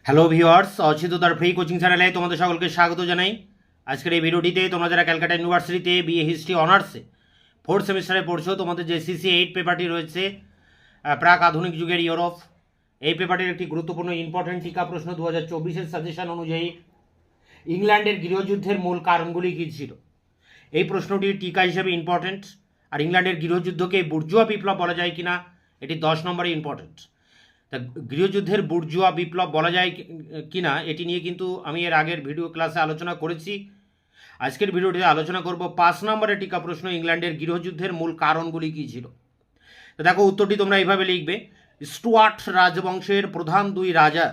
Hello viewers, অচিন্ততার free coaching চ্যানেলে তোমাদের সকলকে স্বাগত জানাই। আজকের এই ভিডিওটিতে তোমরা যারা ক্যালকাটা ইউনিভার্সিটিতে বিএ হিস্ট্রি অনার্সে ফোর্থ সেমিস্টারে পড়ছো, তোমাদের যে CC8 পেপারটি রয়েছে, প্রাক আধুনিক যুগের ইউরোপ, এই পেপারটির একটি গুরুত্বপূর্ণ ইম্পর্টেন্ট টিকা প্রশ্ন 2024-এর সাজেশন অনুযায়ী ইংল্যান্ডের গৃহযুদ্ধের মূল কারণগুলি কী ছিল। এই প্রশ্নটি টিকা হিসেবে ইম্পর্টেন্ট। আর ইংল্যান্ডের গৃহযুদ্ধকে বুর্জুয়া বিপ্লব বলা যায় কিনা, এটি 10 নম্বরে ইম্পর্টেন্ট। তা গৃহযুদ্ধের বুর্জুয়া বিপ্লব বলা যায় কিনা এটি নিয়ে কিন্তু আমি এর আগের ভিডিও ক্লাসে আলোচনা করেছি। আজকের ভিডিওটিতে আলোচনা করব 5 নম্বরের টিকা প্রশ্ন, ইংল্যান্ডের গৃহযুদ্ধের মূল কারণগুলি কী ছিল। তো দেখো, উত্তরটি তোমরা এইভাবে লিখবে। স্টুয়ার্ট রাজবংশের প্রধান দুই রাজা,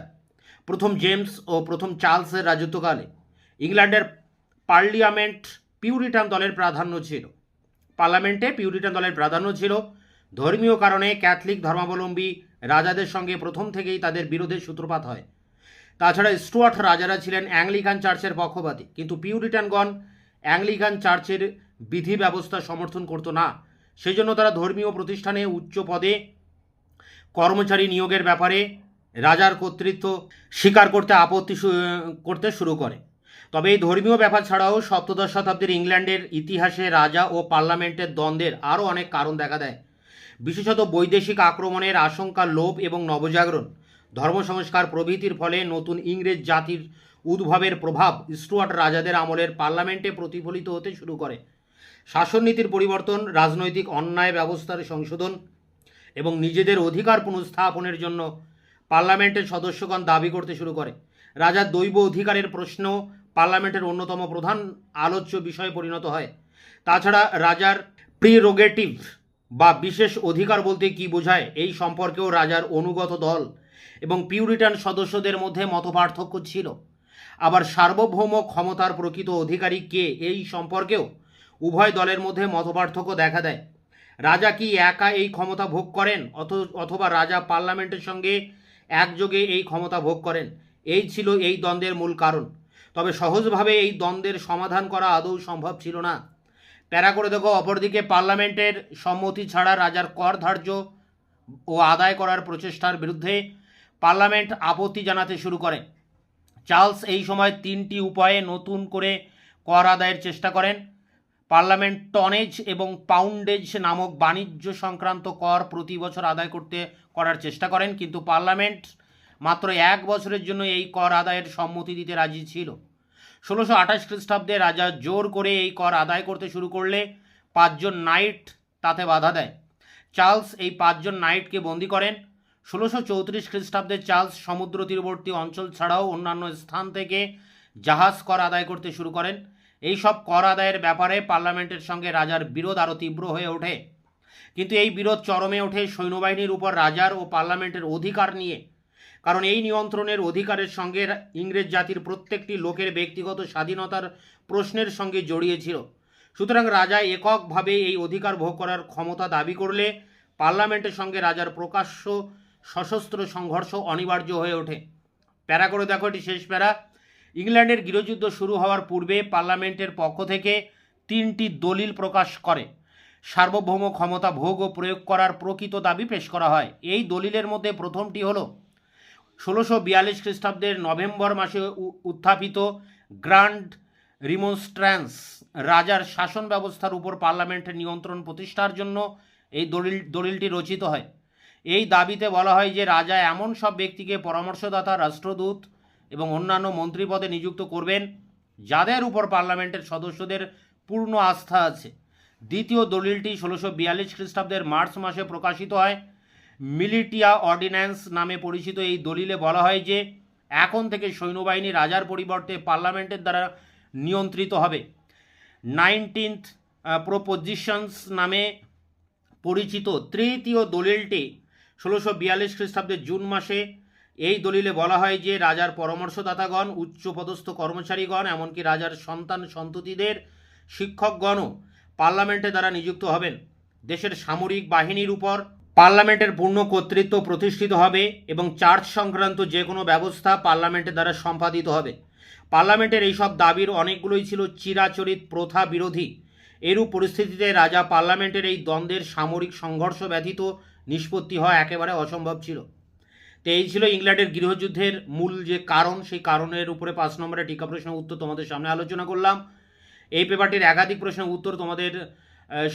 প্রথম জেমস ও প্রথম চার্লসের রাজত্বকালে ইংল্যান্ডের পার্লামেন্টে পিউরিটান দলের প্রাধান্য ছিল। ধর্মীয় কারণে ক্যাথলিক ধর্মাবলম্বী রাজাদের সঙ্গে প্রথম থেকেই তাদের বিরোধের সূত্রপাত হয়। তাছাড়া স্টুয়ার্ট রাজারা ছিলেন অ্যাংলিকান চার্চের পক্ষপাতী, কিন্তু পিউরিটানগণ অ্যাংলিকান চার্চের বিধি ব্যবস্থা সমর্থন করত না। সেই জন্য তারা ধর্মীয় প্রতিষ্ঠানে উচ্চ পদে কর্মচারী নিয়োগের ব্যাপারে রাজার কর্তৃত্ব স্বীকার করতে আপত্তি করতে শুরু করে। তবে এই ধর্মীয় ব্যাপার ছাড়াও সপ্তদশ শতাব্দীর ইংল্যান্ডের ইতিহাসে রাজা ও পার্লামেন্টের দ্বন্দ্বের আরও অনেক কারণ দেখা দেয়। বিশেষত বৈদেশিক আক্রমণের আশঙ্কা, লোভ এবং নবজাগরণ, ধর্ম সংস্কার প্রভৃতির ফলে নতুন ইংরেজ জাতির উদ্ভবের প্রভাব স্টুয়ার্ট রাজাদের আমলের পার্লামেন্টে প্রতিফলিত হতে শুরু করে। শাসননীতির পরিবর্তন, রাজনৈতিক অন্যায় ব্যবস্থার সংশোধন এবং নিজেদের অধিকার পুনঃস্থাপনের জন্য পার্লামেন্টের সদস্যগণ দাবি করতে শুরু করে। রাজার দৈব অধিকারের প্রশ্ন পার্লামেন্টের অন্যতম প্রধান আলোচ্য বিষয়ে পরিণত হয়। তাছাড়া রাজার প্রিরোগেটিভ বা বিশেষ অধিকার বলতে কী বোঝায়, এই সম্পর্কেও রাজার অনুগত দল এবং পিউরিটান সদস্যদের মধ্যে মতপার্থক্য ছিল। আবার সার্বভৌম ক্ষমতার প্রকৃত অধিকারী কে, এই সম্পর্কেও উভয় দলের মধ্যে মতপার্থক্য দেখা দেয়। রাজা কি একা এই ক্ষমতা ভোগ করেন, অথবা রাজা পার্লামেন্টের সঙ্গে একযোগে এই ক্ষমতা ভোগ করেন, এই ছিল এই দ্বন্দ্বের মূল কারণ। তবে সহজভাবে এই দ্বন্দ্বের সমাধান করা আদৌ সম্ভব ছিল না। প্যারা করে দেখো, অপরদিকে পার্লামেন্টের সম্মতি ছাড়া রাজার কর ধার্য ও আদায় করার প্রচেষ্টার বিরুদ্ধে পার্লামেন্ট আপত্তি জানাতে শুরু করে। চার্লস এই সময় 3টি উপায়ে নতুন করে কর আদায়ের চেষ্টা করেন। পার্লামেন্ট টনেজ এবং পাউন্ডেজ নামক বাণিজ্য সংক্রান্ত কর প্রতি বছর আদায় করার চেষ্টা করেন, কিন্তু পার্লামেন্ট মাত্র 1 বছরের জন্য এই কর আদায়ের সম্মতি দিতে রাজি ছিল। 1628 খ্রিস্টাব্দে রাজা জোর করে এই কর আদায় করতে শুরু করলে 5 জন নাইট তাতে বাধা দেয়। চার্লস এই 5 জন নাইটকে বন্দী করেন। 1634 খ্রিস্টাব্দে চার্লস সমুদ্র তীরবর্তী অঞ্চল ছাড়াও অন্যান্য স্থান থেকে জাহাজ কর আদায় করতে শুরু করেন। এই সব কর আদায়ের ব্যাপারে পার্লামেন্টের সঙ্গে রাজার বিরোধ আরও তীব্র হয়ে ওঠে। কিন্তু এই বিরোধ চরমে ওঠে সৈন্যবাহিনীর উপর রাজার ও পার্লামেন্টের অধিকার নিয়ে, কারণ এই নিয়ন্ত্রণের অধিকারের সঙ্গে ইংরেজ জাতির প্রত্যেকটি লোকের ব্যক্তিগত স্বাধীনতার প্রশ্নের সঙ্গে জড়িয়েছিল। সুতরাং রাজা এককভাবে এই অধিকার ভোগ করার ক্ষমতা দাবি করলে পার্লামেন্টের সঙ্গে রাজার প্রকাশ্য সশস্ত্র সংঘর্ষ অনিবার্য হয়ে ওঠে। প্যারা করে দেখো, এটি শেষ প্যারা। ইংল্যান্ডের গৃহযুদ্ধ শুরু হওয়ার পূর্বে পার্লামেন্টের পক্ষ থেকে 3টি দলিল প্রকাশ করে সার্বভৌম ক্ষমতা ভোগ ও প্রয়োগ করার প্রকৃত দাবি পেশ করা হয়। এই দলিলের মধ্যে প্রথমটি হলো 1642 খ্রিস্টাব্দের নভেম্বর মাসে উত্থাপিত গ্র্যান্ড রিমনস্ট্রান্স, রাজার শাসন ব্যবস্থার উপর পার্লামেন্টের নিয়ন্ত্রণ প্রতিষ্ঠার জন্য এই দলিলটি রচিত হয়। এই দাবিতে বলা হয় যে রাজা এমন সব ব্যক্তিকে পরামর্শদাতা, রাষ্ট্রদূত এবং অন্যান্য মন্ত্রী পদে নিযুক্ত করবেন যাদের উপর পার্লামেন্টের সদস্যদের পূর্ণ আস্থা আছে। দ্বিতীয় দলিলটি 1642 খ্রিস্টাব্দের মার্চ মাসে প্রকাশিত হয়। মিলিটিয়া অর্ডিন্যান্স নামে পরিচিত এই দলিলে বলা হয় যে এখন থেকে সৈন্যবাহিনী রাজার পরিবর্তে পার্লামেন্টের দ্বারা নিয়ন্ত্রিত হবে। 19th প্রপোজিশনস নামে পরিচিত তৃতীয় দলিলটি 1642 খ্রিস্টাব্দের জুন মাসে। এই দলিলে বলা হয় যে রাজার পরামর্শদাতাগণ, উচ্চপদস্থ কর্মচারীগণ, এমনকি রাজার সন্তান সন্ততিদের শিক্ষকগণও পার্লামেন্টের দ্বারা নিযুক্ত হবেন। দেশের সামরিক বাহিনীর উপর পার্লামেন্টের পূর্ণ কর্তৃত্ব প্রতিষ্ঠিত হবে এবং চার্চ সংক্রান্ত যে কোনো ব্যবস্থা পার্লামেন্টের দ্বারা সম্পাদিত হবে। পার্লামেন্টের এইসব দাবির অনেকগুলোই ছিল চিরাচরিত প্রথা বিরোধী। এরূপ পরিস্থিতিতে রাজা পার্লামেন্টের এই দ্বন্দ্বের সামরিক সংঘর্ষ ব্যতীত নিষ্পত্তি হওয়া একেবারে অসম্ভব ছিল। তো এই ছিল ইংল্যান্ডের গৃহযুদ্ধের মূল যে কারণ, সেই কারণের উপরে 5 নম্বরে টিকা প্রশ্নের উত্তর তোমাদের সামনে আলোচনা করলাম। এই পেপারটির একাধিক প্রশ্নের উত্তর তোমাদের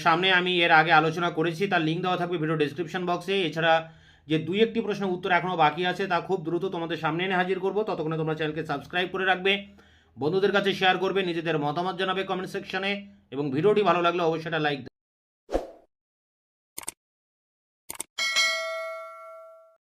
সামনে আমি এর আগে আলোচনা করেছি, তার লিঙ্ক দেওয়া থাকবে ভিডিও ডেসক্রিপশন বক্সে। এছাড়া যে 2-1টি প্রশ্নের উত্তর এখনও বাকি আছে তা খুব দ্রুত তোমাদের সামনে এনে হাজির করবো। ততক্ষণে তোমরা চ্যানেলকে সাবস্ক্রাইব করে রাখবে, বন্ধুদের কাছে শেয়ার করবে, নিজেদের মতামত জানাবে কমেন্ট সেকশনে, এবং ভিডিওটি ভালো লাগলে অবশ্যই একটা লাইক